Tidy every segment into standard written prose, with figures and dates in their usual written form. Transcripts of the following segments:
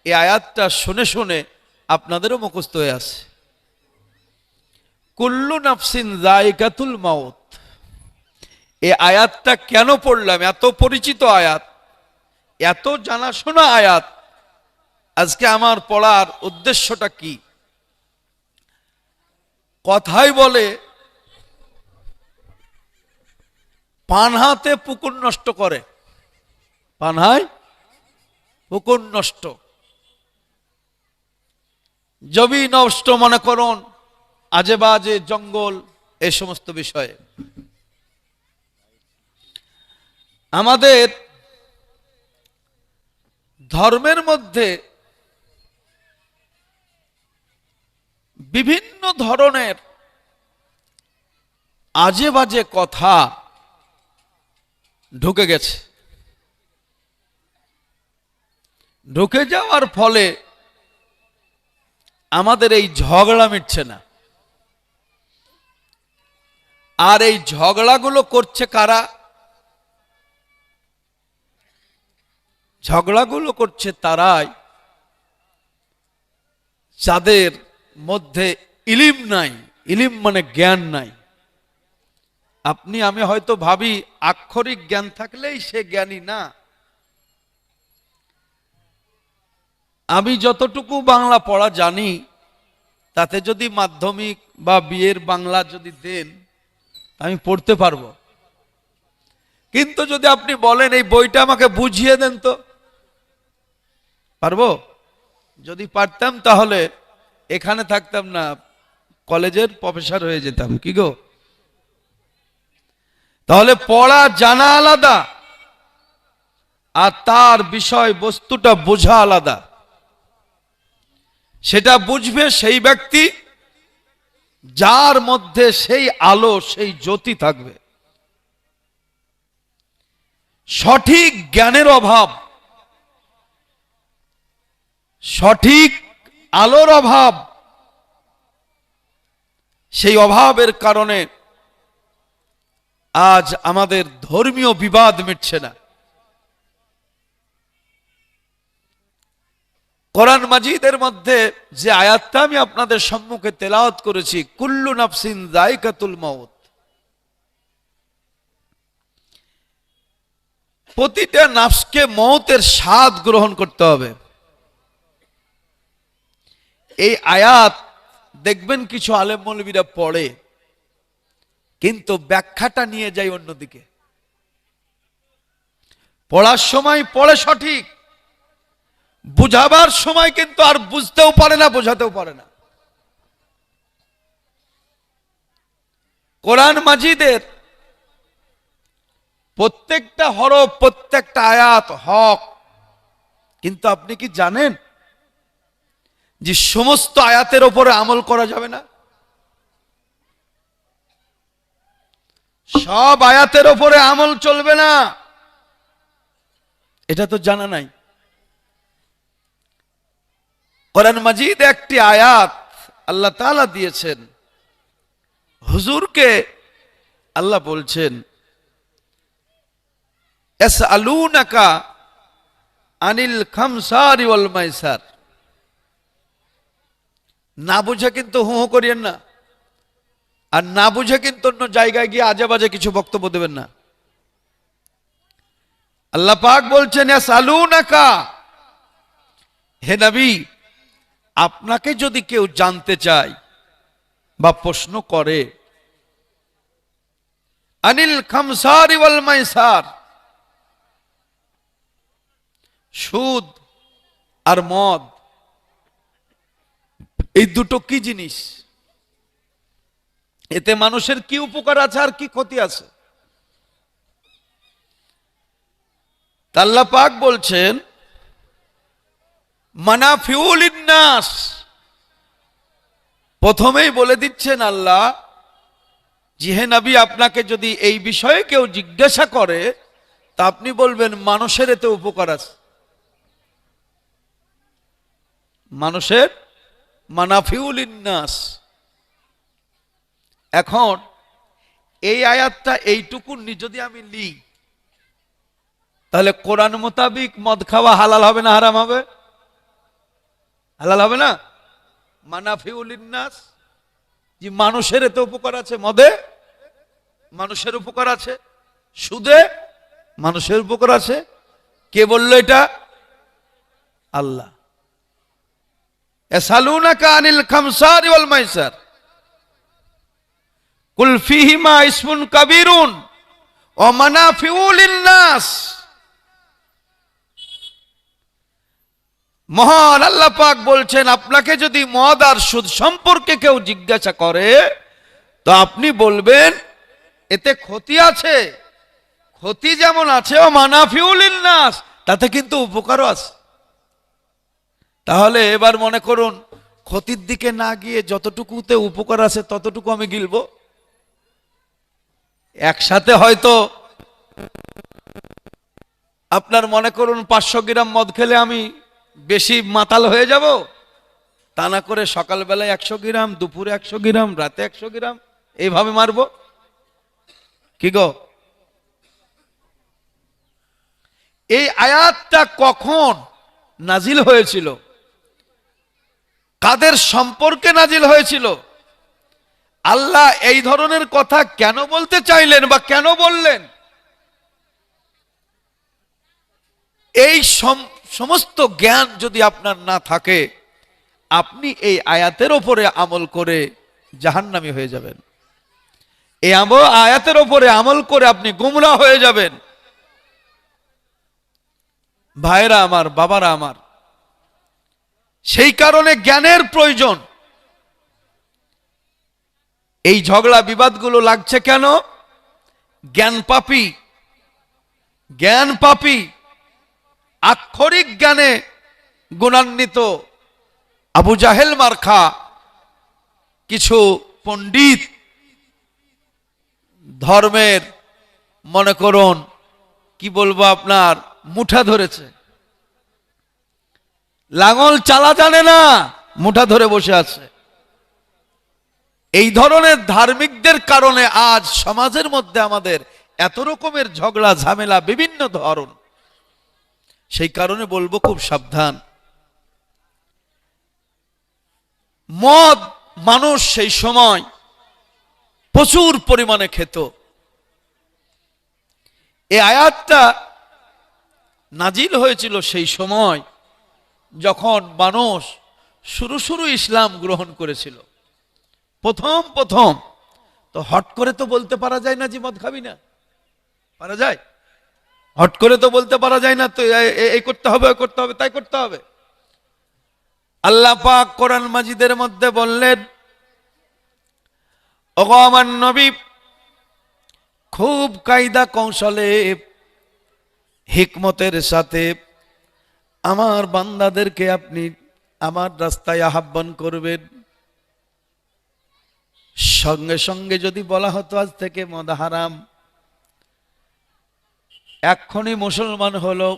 এই আয়াতটা শুনে শুনে আপনাদেরও মুখস্থ হয়ে আছে। কুল্লু নাফসিন যায়িকাতুল মাউত। এই আয়াতটা কেন পড়লাম? এত পরিচিত আয়াত, এত জানাশোনা আয়াত, আজকে আমার পড়ার উদ্দেশ্যটা কি? কথাই বলে পানহাতে পুকুর নষ্ট করে, পানহায় পুকুর নষ্ট, জমি নষ্ট মনে করুন, আজে বাজে জঙ্গল, এই সমস্ত বিষয়ে আমাদের ধর্মের মধ্যে বিভিন্ন ধরনের আজে বাজে কথা ঢুকে গেছে। ঢুকে যাওয়ার ফলে আমাদের এই ঝগড়া মিটছে না। আর এই ঝগড়াগুলো করছে কারা? ঝগড়াগুলো করছে তারাই যাদের মধ্যে ইলিম নাই। ইলিম মানে জ্ঞান নাই। আপনি আমি হয়তো ভাবি আক্ষরিক জ্ঞান থাকলেই সে জ্ঞানী না। আমি যতটুকু বাংলা পড়া জানি, তাতে যদি মাধ্যমিক বা বিয়ের বাংলা যদি দেন, আমি পড়তে পারবো। কিন্তু যদি আপনি বলেন এই বইটা আমাকে বুঝিয়ে দেন, তো পারবো? যদি পারতাম তাহলে এখানে থাকতাম না, কলেজের প্রফেসর হয়ে যেতাম। কি গো? তাহলে পড়া জানা আলাদা, আর তার বিষয় বস্তুটা বোঝা আলাদা। সেটা বুঝবে সেই ব্যক্তি যার মধ্যে সেই আলো, সেই জ্যোতি থাকবে। সঠিক জ্ঞানের অভাব, সঠিক আলোর অভাব, সেই অভাবের কারণে আজ আমাদের ধর্মীয় বিবাদ মিটছে না। কোরআন মাজিদের মধ্যে যে আয়াতটা আমি আপনাদের সম্মুখে তেলাওয়াত করেছি, কুল্লু নাফসিন যায়িকাতুল মাউত, প্রতিটা নাফসকে মওতের স্বাদ গ্রহণ করতে হবে। এই আয়াত দেখবেন কিছু আলেম মৌলবীরা পড়ে, কিন্তু ব্যাখ্যাটা নিয়ে যায় অন্যদিকে। পড়ার সময় পড়ে সঠিক, বুঝাবার সময় কিন্তু আর বুঝতেও পারে না, বোঝাতেও পারে না। কোরআন মাজিদের প্রত্যেকটা হরফ, প্রত্যেকটা আয়াত হক, কিন্তু আপনি কি জানেন যে সমস্ত আয়াতের উপরে আমল করা যাবে না? সব আয়াতের উপরে আমল চলবে না, এটা তো জানা নাই। কোরআন মাজিদ একটি আয়াত আল্লাহ তাআলা দিয়েছেন, হুজুরকে আল্লাহ বলছেন, ইয়াসআলুনাকা আনিল খামসারি ওয়াল মাইসার। না বুঝে কিন্তু হু হু করিয়েন না, আর না বুঝে কিন্তু অন্য জায়গায় গিয়ে আজে বাজে কিছু বক্তব্য দেবেন না। আল্লাহ পাক বলছেন, ইয়াসআলুনাকা, হে নবী, আপনাকে যদি কেউ জানতে চায় বা প্রশ্ন করে, আনিল খামসারি ওয়াল মাইসার, সুদ আর মদ, এই দুটো কি জিনিস, এতে মানুষের কি উপকার আছে আর কি ক্ষতি আছে? আল্লাহ পাক বলছেন, মানাফিউল লিন্নাস, প্রথমেই বলে দিচ্ছেন আল্লাহ যে হে নবী, আপনাকে যদি এই বিষয়ে কেউ জিজ্ঞাসা করে, তা আপনি বলবেন মানুষের এতে উপকার আছে। মানুষের মানাফিউল লিন্নাস। এখন এই আয়াতটা এইটুকু যদি আমি লিই, তাহলে কোরআন মোতাবিক মদ খাওয়া হালাল হবে না হারাম হবে? হালাল হবে না? মানাফিউল লিন্নাস, যে মানুষের এতে উপকার আছে, মদে মানুষের উপকার আছে, সুদে মানুষের উপকার আছে। কে বলল এটা? আল্লাহ। ইয়াসালুনাকা আনিল খামসারি ওয়াল মাইসার কুল ফীহিমা ইসমুন কাবীরুন ওয়া মানাফিউ লিন-নাস। মহান আল্লাহ পাক বলছেন, আপনাকে যদি মদ আর সুদ সম্পর্কে কেউ জিজ্ঞাসা করে তো আপনি বলবেন এতে ক্ষতি আছে। ক্ষতি যেমন আছে, ও মানাফিউ লিন-নাস, তাতে কিন্তু উপকারও আছে। তাহলে এবার মনে করুন, ক্ষতির দিকে না গিয়ে যতটুকুতে উপকার আছে ততটুকু আমি গিলবো। একসাথে হয়তো আপনার মনে করুন 500 গ্রাম মদ খেলে আমি বেশি মাতাল হয়ে যাব, তা না করে সকালবেলায় 100 গ্রাম, দুপুরে 100 গ্রাম, রাতে 100 গ্রাম, এইভাবে মারবো। কি গো? এই আয়াতটা কখন নাজিল হয়েছিল? কাদের সম্পর্কে নাজিল হয়েছিল? আল্লাহ এই ধরনের কথা কেন বলতে চাইলেন বা কেন বললেন? এই সমস্ত জ্ঞান যদি আপনার না থাকে, আপনি এই আয়াতের ওপরে আমল করে জাহান্নামী হয়ে যাবেন। এই আয়াতের ওপরে আমল করে আপনি গুমরাহ হয়ে যাবেন। ভাইরা আমার, বাবারা আমার, সেই কারণে জ্ঞানের প্রয়োজন। এই ঝগড়া বিবাদগুলো লাগছে কেন? জ্ঞান পাপী আক্ষরিক জ্ঞানে গুণান্বিত আবু জাহেল মার্কা কিছু পণ্ডিত ধর্মের, মনে করুন কি বলবো, আপনার মুঠা ধরেছে। লাঙল চালা জানে না, মুঠা ধরে বসে আছে। এই ধরনের ধার্মিকদের কারণে আজ সমাজের মধ্যে আমাদের এত রকমের ঝগড়া ঝামেলা বিভিন্ন ধরন। সেই কারণে বলবো খুব সাবধান। মদ মানুষ সেই সময় প্রচুর পরিমাণে খেত। এই আয়াতটা নাজিল হয়েছিল সেই সময় যখন মানুষ শুরু ইসলাম গ্রহণ করেছিল। প্রথম তো হট করে তো বলতে পারা যায় না যে মদ খাবি না, পারা যায়? হট করে তো বলতে পারা যায় না তো এই করতে হবে, ওই করতে হবে, তাই করতে হবে। আল্লাহ পাক কোরআন মাজিদের মধ্যে বললেন, ওগো আমার নবী, খুব কায়দা কৌশলে হিকমতের সাথে আমার বান্দাদেরকে আপনি আমার রাস্তায় আহ্বান করবেন। সঙ্গে সঙ্গে যদি বলা হতো আজ থেকে মদ হারাম, এক্ষুনি মুসলমান হলো,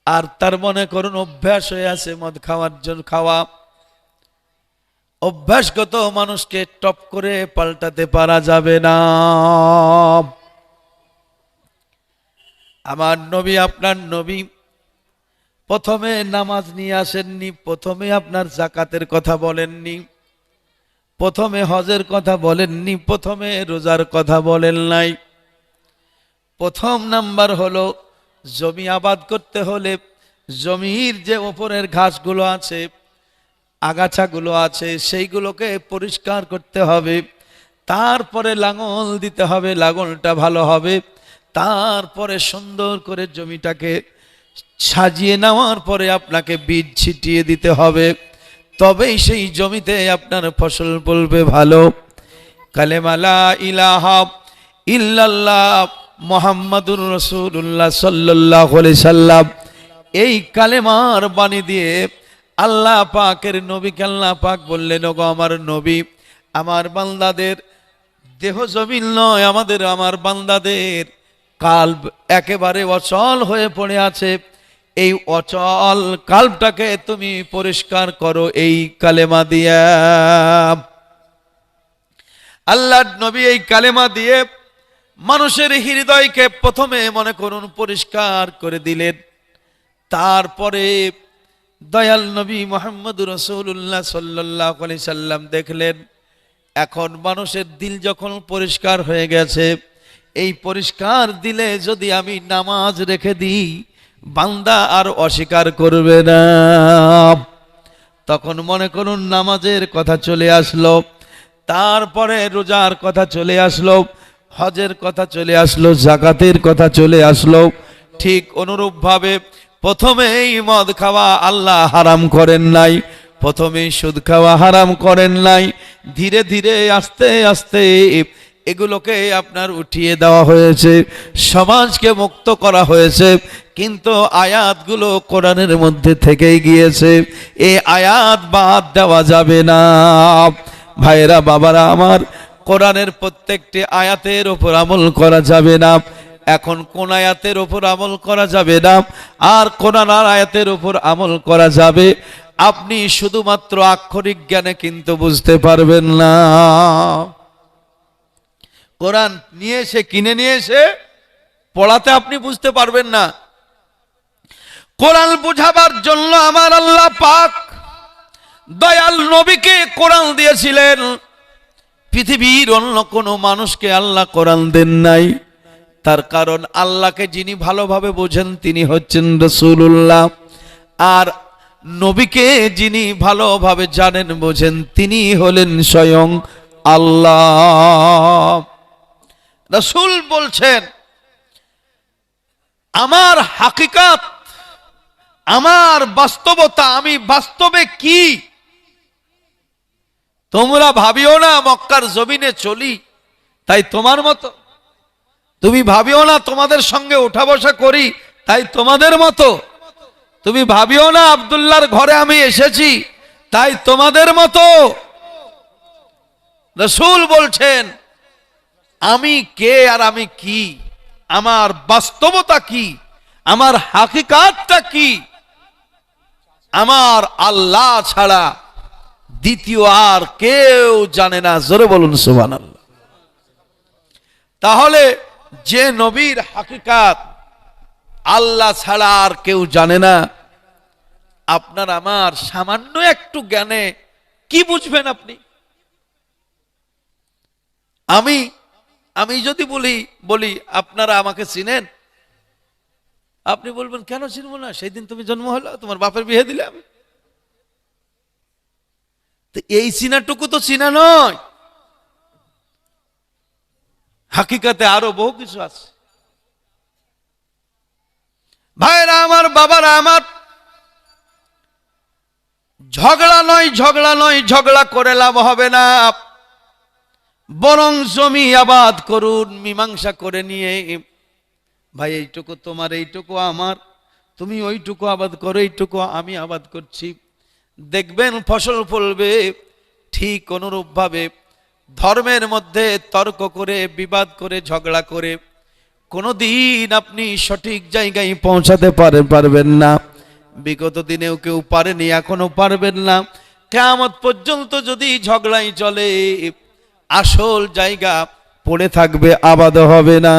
আর তার মনে করুন অভ্যাস হয়ে আছে মদ খাওয়ার জন্য, খাওয়া অভ্যাসগত মানুষকে টপ করে পাল্টাতে পারা যাবে না। আমার নবী, আপনার নবী প্রথমে নামাজ নিয়ে আসেননি, প্রথমে আপনার যাকাতের কথা বলেননি, প্রথমে হজের কথা বলেননি, প্রথমে রোজার কথা বলেন নাই। প্রথম নাম্বার হলো, জমি আবাদ করতে হলে জমির যে ওপরের ঘাসগুলো আছে, আগাছাগুলো আছে, সেইগুলোকে পরিষ্কার করতে হবে। তারপরে লাঙল দিতে হবে, লাঙলটা ভালো হবে। তারপরে সুন্দর করে জমিটাকে সাজিয়ে নেওয়ার পরে আপনাকে বীজ ছিটিয়ে দিতে হবে, তবেই সেই জমিতে আপনার ফসল ফলবে ভালো। কালেমা লা ইলাহা ইল্লাল্লাহ মুহাম্মাদুর রাসূলুল্লাহ সাল্লাল্লাহু আলাইহি সাল্লাম, এই কালেমার বাণী দিয়ে আল্লাহ পাকের নবীকে আল্লাহ পাক বললেন, ওগো আমার নবী, আমার বান্দাদের দেহ জমিন নয়, আমার বান্দাদের কাল্ব একেবারে অচল হয়ে পড়ে আছে। এই অচল কাল্বটাকে তুমি পরিষ্কার করো এই কালেমা দিয়া। আল্লাহর নবী এই কালেমা দিয়ে মানুষের হৃদয়কে প্রথমে মনে করুন পরিষ্কার করে দিলেন। তারপরে দয়াল নবী মুহাম্মদ রাসূলুল্লাহ সাল্লাল্লাহু আলাইহি সাল্লাম দেখলেন এখন মানুষের দিল যখন পরিষ্কার হয়ে গেছে, এই পরিষ্কার দিলে যদি আমি নামাজ রেখে দিই বান্দা আর অস্বীকার করবে না। তখন মনে করুন নামাজের কথা চলে আসলো, তারপরে রোজার কথা চলে আসলো, হজের কথা চলে আসলো, যাকাতের কথা চলে আসলো। ঠিক অনুরূপভাবে প্রথমেই মদ খাওয়া আল্লাহ হারাম করেন নাই, প্রথমেই সুদ খাওয়া হারাম করেন নাই, ধীরে ধীরে আস্তে আস্তে এগুলোকে আপনার উঠিয়ে দেওয়া হয়েছে, সমাজকে মুক্ত করা হয়েছে। কিন্তু আয়াতগুলো কোরআনের মধ্যে থেকেই গিয়েছে, এই আয়াত বাদ দেওয়া যাবে না। ভাইরা বাবারা আমার, কোরআনের প্রত্যেকটি আয়াতের উপর আমল করা যাবে না। এখন কোন আয়াতের উপর আমল করা যাবে না আর কোন আয়াতের উপর আমল করা যাবে, আপনি শুধুমাত্র আক্ষরিক জ্ঞানে কিন্তু বুঝতে পারবেন না। কোরআন নিয়ে এসে কিনে নিয়ে এসে পড়াতে আপনি বুঝতে পারবেন না। কোরআন বুঝাবার জন্য আমার আল্লাহ পাক দয়াল নবীকে কোরআন দিয়েছিলেন, পৃথিবীর অন্য কোনো মানুষকে আল্লাহ কোরআন দেন নাই। তার কারণ আল্লাহকে যিনি ভালোভাবে বোঝেন তিনি হচ্ছেন রাসূলুল্লাহ, আর নবীকে যিনি ভালোভাবে জানেন বোঝেন তিনি হলেন স্বয়ং আল্লাহ। রাসূল বলছেন আমার হাকিকাত, আমার বাস্তবতা, আমি বাস্তবে কি তোমরা ভাবিও না মক্কার জমিনে চলি তাই তোমার মতো, তুমি ভাবিও না তোমাদের সঙ্গে উঠা বসা করি তাই তোমাদের মতো, তুমি ভাবিও না আব্দুল্লাহর ঘরে আমি এসেছি তাই তোমাদের মতো। রাসূল বলছেন আমি কে আর আমি কি, আমার বাস্তবতা কি, আমার হাকিকাতটা কি, আমার আল্লাহ ছাড়া দ্বিতীয় আর কেউ জানে না। জোরে বলুন সুবহানাল্লাহ। তাহলে যে নবীর হাকিকাত আল্লাহ ছাড়া আর কেউ জানে না, আপনার আমার সামান্য একটু জ্ঞানে কি বুঝবেন আপনি? আমি যদি বলি আপনারা আমাকে চিনেন, আপনি বলবেন কেন চিনবো না, সেই দিন তুমি জন্ম হলো, তোমার বাপের বিয়ে দিলাম। তো এই চিনাটুকু তো চিনা নয়, হাকিকাতে আরো বহু কিছু আছে। ভাইরা আমার, বাবারা আমার, ঝগড়া নয়, ঝগড়া করে লাভ হবে না, বরং জমি আবাদ করুন মীমাংসা করে নিয়ে। ভাই এইটুকু তোমার, এইটুকু আমার, তুমি ওইটুকু আবাদ করো, এইটুকু আমি আবাদ করছি, দেখবেন ফসল ফলবে। ঠিক অনুরূপভাবে ধর্মের মধ্যে তর্ক করে, বিবাদ করে, ঝগড়া করে কোনোদিন আপনি সঠিক জায়গায় পৌঁছাতে পারবেন না। বিগত দিনেও কেউ পারেনি, এখনো পারবেন না। কিয়ামত পর্যন্ত যদি ঝগড়াই চলে, আসল জায়গা পড়ে থাকবে, আবাদ হবে না।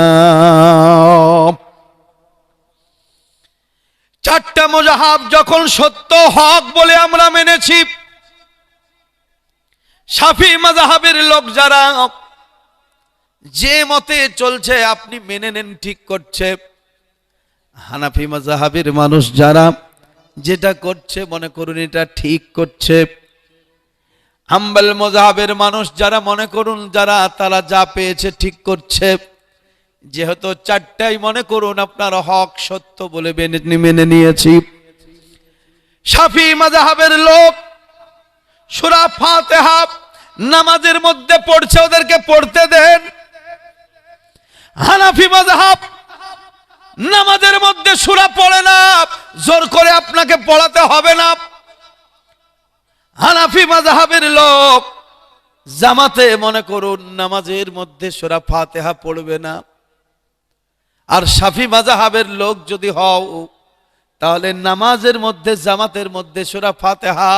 চারটা মুজাহাব যখন সত্য হক বলে আমরা মেনেছি, শাফি মাযহাবের লোক যারা যে মতে চলছে আপনি মেনে নেন, ঠিক করছে। হানাফি মাযহাবের মানুষ যারা যেটা করছে মনে করুন এটা ঠিক করছে। হাম্বল মাযহাবের মানুষ যারা মনে করুন তারা যা পেয়েছে ঠিক করছে। যেহেতু চারটাই মনে করুন আপনার হক সত্য বলে মেনে নিয়েছি। শাফি মাযহাবের লোক সূরা ফাতিহা নামাজের মধ্যে পড়ছে, ওদেরকে পড়তে দেন। হানাফি মাযহাব নামাজের মধ্যে সূরা পড়ে না, জোর করে আপনাকে পড়াতে হবে না। হানাফি মাযহাবের লোক জামাতে মনে করুন নামাজের মধ্যে সূরা ফাতিহা পড়বে না। আর শাফি মাযহাবের লোক যদি হও তাহলে নামাজের মধ্যে জামাতের মধ্যে সূরা ফাতিহা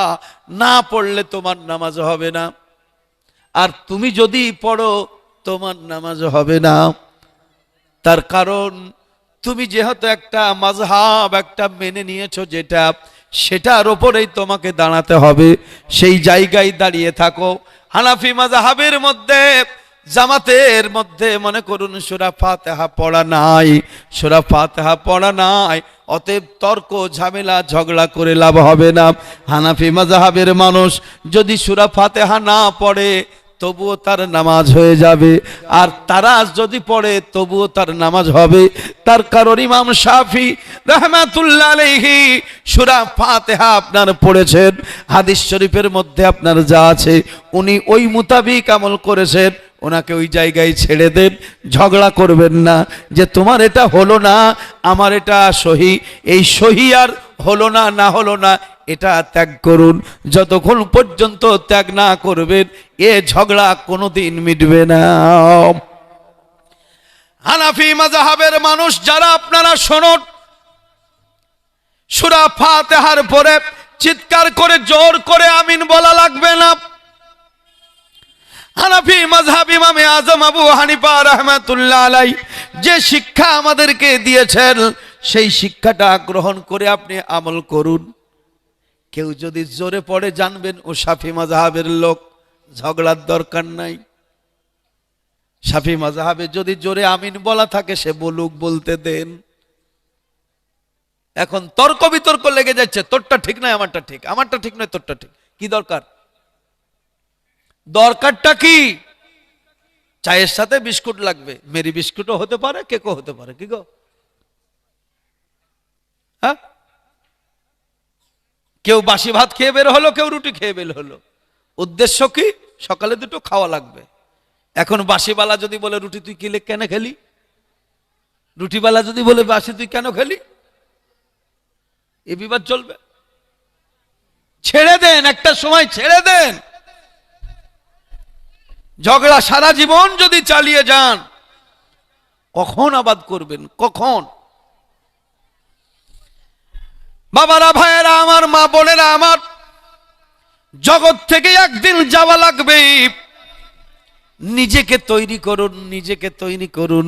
না পড়লে তোমার নামাজ হবে না, আর তুমি যদি পড়ো তোমার নামাজ হবে না। তার কারণ তুমি যেহেতু একটা মাযহাব একটা মেনে নিয়েছো যেটা সেটার ওপরেই তোমাকে দাঁড়াতে হবে, সেই জায়গায় দাঁড়িয়ে থাকো। হানাফি মাযহাবের মধ্যে, জামাতের মধ্যে মনে করুন সূরা ফাতিহা পড়া নাই, সূরা ফাতিহা পড়া নাই, অতএব তর্ক ঝামেলা ঝগড়া করে লাভ হবে না। হানাফি মাযহাবের মানুষ যদি সূরা ফাতিহা না পড়ে তবুও তার নামাজ হয়ে যাবে, আর তারা যদি পড়ে তবুও তার নামাজ হবে। তার কারণ ইমাম শাফি রাহমাতুল্লাহ আলাইহি সূরা ফাতিহা আপনার পড়েছেন, হাদিস শরীফের মধ্যে আপনার যা আছে উনি ওই মোতাবিক আমল করেছেন, ওনাকে ওই জায়গায় ছেড়ে দেন, ঝগড়া করবেন না যে তোমার এটা হলো না আমার এটা সহি, এই সহি আর হলো না, না হলো না, এটা ত্যাগ করুন। যতক্ষণ পর্যন্ত ত্যাগ না করবেন এ ঝগড়া কোনোদিন মিটবে না। হানাফি মাযহাবের মানুষ যারা আপনারা শুনুন, সূরা ফাতিহার পরে চিৎকার করে জোর করে আমিন বলা লাগবে না। হানাফি মাযহাব ইমামে আযম আবু হানিফা রাহমাতুল্লাহ আলাইহি যে শিক্ষা আমাদেরকে দিয়েছেন সেই শিক্ষাটা গ্রহণ করে আপনি আমল করুন। কেউ যদি জোরে পড়ে জানবেন ও শাফি মাযহাবের লোক, ঝগড়ার দরকার নাই। শাফি মাযহাবে যদি জোরে আমিন বলা থাকে সে বলুক, বলতে দেন। এখন তর্ক বিতর্ক লেগে যাচ্ছে, তোরটা ঠিক নয় আমারটা ঠিক, আমারটা ঠিক নয় তোরটা ঠিক, কি দরকার? দরকারটা কি? চায়ের সাথে বিস্কুট লাগবে, মেরি বিস্কুটও হতে পারে, কেকও হতে পারে, কি গো? হ্যাঁ, কেউ বাসি ভাত খেয়ে বের হলো, কেউ রুটি খেয়ে বের হলো, উদ্দেশ্য কি? সকালে দুটো খাওয়া লাগবে। এখন বাসিওয়ালা যদি বলে রুটি তুই কিলে কেন খেলি, রুটিওয়ালা যদি বলে বাসি তুই কেন খেলি, এ বিবাদ চলবে? ছেড়ে দেন, একটা সময় ছেড়ে দেন। ঝগড়া সারা জীবন যদি চালিয়ে যান কখন আবাদ করবেন, কখন? বাবারা, ভাইয়েরা আমার, মা বোনেরা আমার, জগৎ থেকে একদিন যাওয়া লাগবে। নিজেকে তৈরি করুন, নিজেকে তৈরি করুন।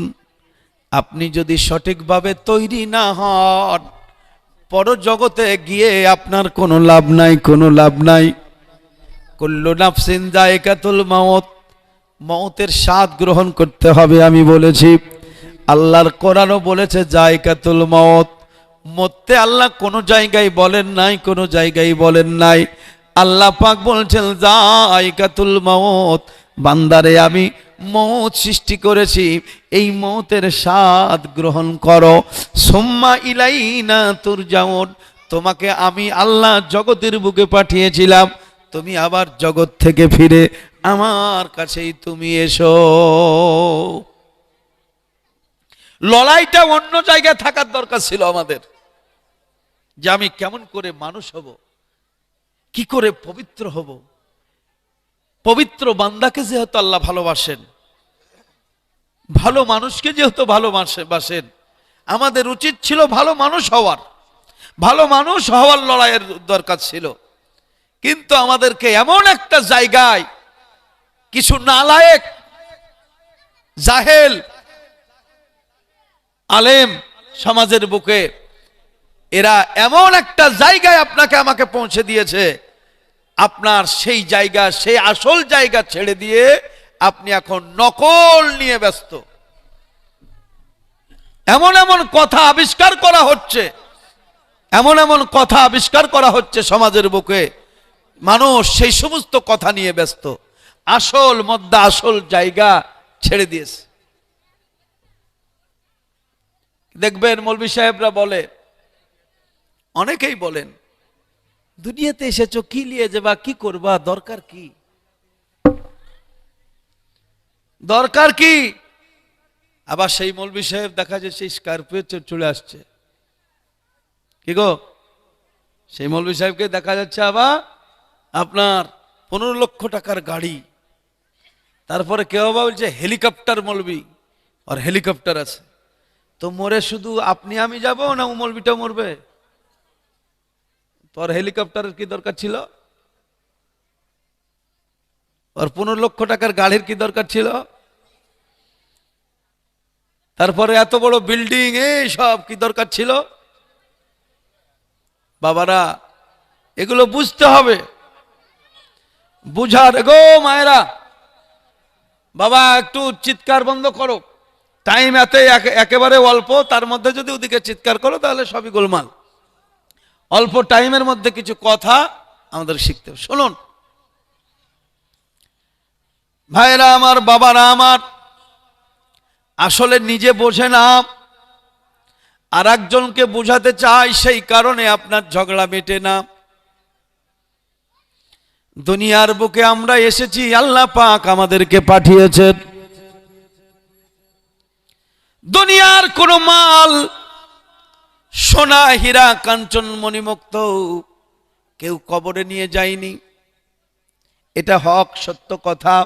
আপনি যদি সঠিকভাবে তৈরি না হন পরজগতে গিয়ে আপনার কোনো লাভ নাই, কোনো লাভ নাই। কুল্লু নাফসিন যায়কাতুল মাউত, মউতের স্বাদ গ্রহণ করতে হবে। আমি বলেছি, আল্লাহর কোরআনও বলেছে যায়কাতুল মাউত। মরতে আল্লাহ কোনো জায়গায় বলেন নাই, কোনো জায়গায় বলেন নাই। আল্লাহ পাক বলছেন যায়কাতুল মাউত, বান্দারে আমি মউত সৃষ্টি করেছি, এই মউতের স্বাদ গ্রহণ করো। সুম্মা ইলাইনা তুরজাউন, তোমাকে আমি আল্লাহ জগতের বুকে পাঠিয়েছিলাম, তুমি আবার জগৎ থেকে ফিরে আমার কাছেই তুমি এসো। লড়াইটা অন্য জায়গায় থাকার দরকার ছিল আমাদের, যে আমি কেমন করে মানুষ হব, কি করে পবিত্র হব। পবিত্র বান্দাকে যেহেতু আল্লাহ ভালোবাসেন, ভালো মানুষকে যেহেতু ভালোবাসেন, আমাদের উচিত ছিল ভালো মানুষ হওয়ার, ভালো মানুষ হওয়ার লড়াইয়ের দরকার ছিল। কিন্তু আমাদেরকে এমন একটা জায়গায় কিছু নালায়েক, জাহেল, আলেম সমাজের বুকে এরা এমন একটা জায়গায় আপনাকে আমাকে পৌঁছে দিয়েছে, আপনার সেই জায়গা, সেই আসল জায়গা ছেড়ে দিয়ে আপনি এখন নকল নিয়ে ব্যস্ত। এমন এমন কথা আবিষ্কার করা হচ্ছে, এমন এমন কথা আবিষ্কার করা হচ্ছে সমাজের বুকে, মানুষ সেই সমস্ত কথা নিয়ে ব্যস্ত, আসল মদ্দা, আসল জায়গা ছেড়ে দিয়েছে। দেখবেন মৌলভী সাহেবরা বলে, অনেকেই বলেন, দুনিয়াতে এসেছো কি নিয়ে যাবা, কি করবা, দরকার কি, দরকার কি? আবার সেই মৌলভী সাহেব দেখা যায় সেই স্করপিও চলে আসছে, কি গো? সেই মৌলভী সাহেবকে দেখা যাচ্ছে আবার আপনার 15 লক্ষ টাকার গাড়ি, তারপরে কেউ আবার বলছে হেলিকপ্টার মৌলভী, আর হেলিকপ্টার আছে। তো মরে শুধু আপনি আমি যাব না ও মৌলভীটা মরবে? তোর হেলিকপ্টারের কি দরকার ছিল? আর 15 লক্ষ টাকার গাড়ির কি দরকার ছিল? তারপরে এত বড় বিল্ডিং, এই সব কি দরকার ছিল? বাবারা, এগুলো বুঝতে হবে। বুঝার গো মায়েরা, বাবা একটু চিৎকার বন্ধ করো, টাইম একেবারে অল্প, তার মধ্যে যদি ওদিকে চিৎকার করো তাহলে সবই গোলমাল। অল্প টাইমের মধ্যে কিছু কথা আমাদের শিখতে হবে। শুনুন ভাইরা আমার, বাবারা আমার, আসলে নিজে বোঝে না, আর একজনকে বোঝাতে চাই, সেই কারণে আপনার ঝগড়া মেটে না। দুনিয়ার বুকে আমরা এসেছি, আল্লাহ পাক আমাদেরকে পাঠিয়েছেন। দুনিয়ার কোন মাল, সোনা হীরা কাঞ্চন মণিমুক্ত কেউ কবরে নিয়ে যায়নি, এটা হক সত্য কথা।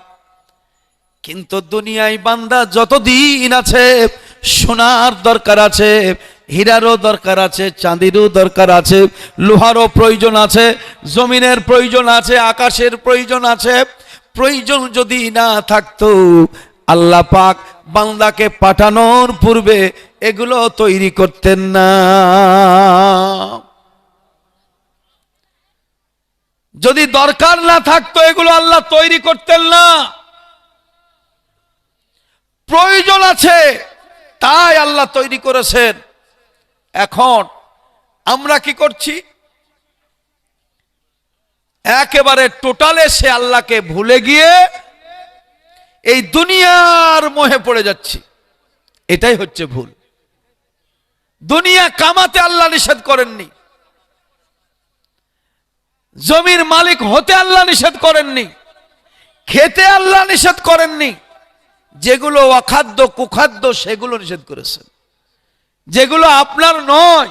কিন্তু দুনিয়ায় বান্দা যতদিন আছে, সোনার দরকার আছে, হীরারও দরকার আছে, চাঁদিরও দরকার আছে, লোহারও প্রয়োজন আছে, জমিনের প্রয়োজন আছে, আকাশের প্রয়োজন আছে। প্রয়োজন যদি না থাকতো, আল্লাহ পাক বান্দাকে পাঠানোর পূর্বে এগুলো তৈরি করতেন না। যদি দরকার না থাকতো, এগুলো আল্লাহ তৈরি করতেন না। প্রয়োজন আছে তাই আল্লাহ তৈরি করেছেন। এখন আমরা কি করছি? একেবারে টোটালে সে আল্লাহকে ভুলে গিয়ে এই দুনিয়ার মোহে পড়ে যাচ্ছি, এটাই হচ্ছে ভুল। দুনিয়া কামাতে আল্লাহ নিষেধ করেননি, জমির মালিক হতে আল্লাহ নিষেধ করেননি, খেতে আল্লাহ নিষেধ করেননি। যেগুলো অখাদ্য কুখাদ্য সেগুলো নিষেধ করেছেন। যেগুলো আপনার নয়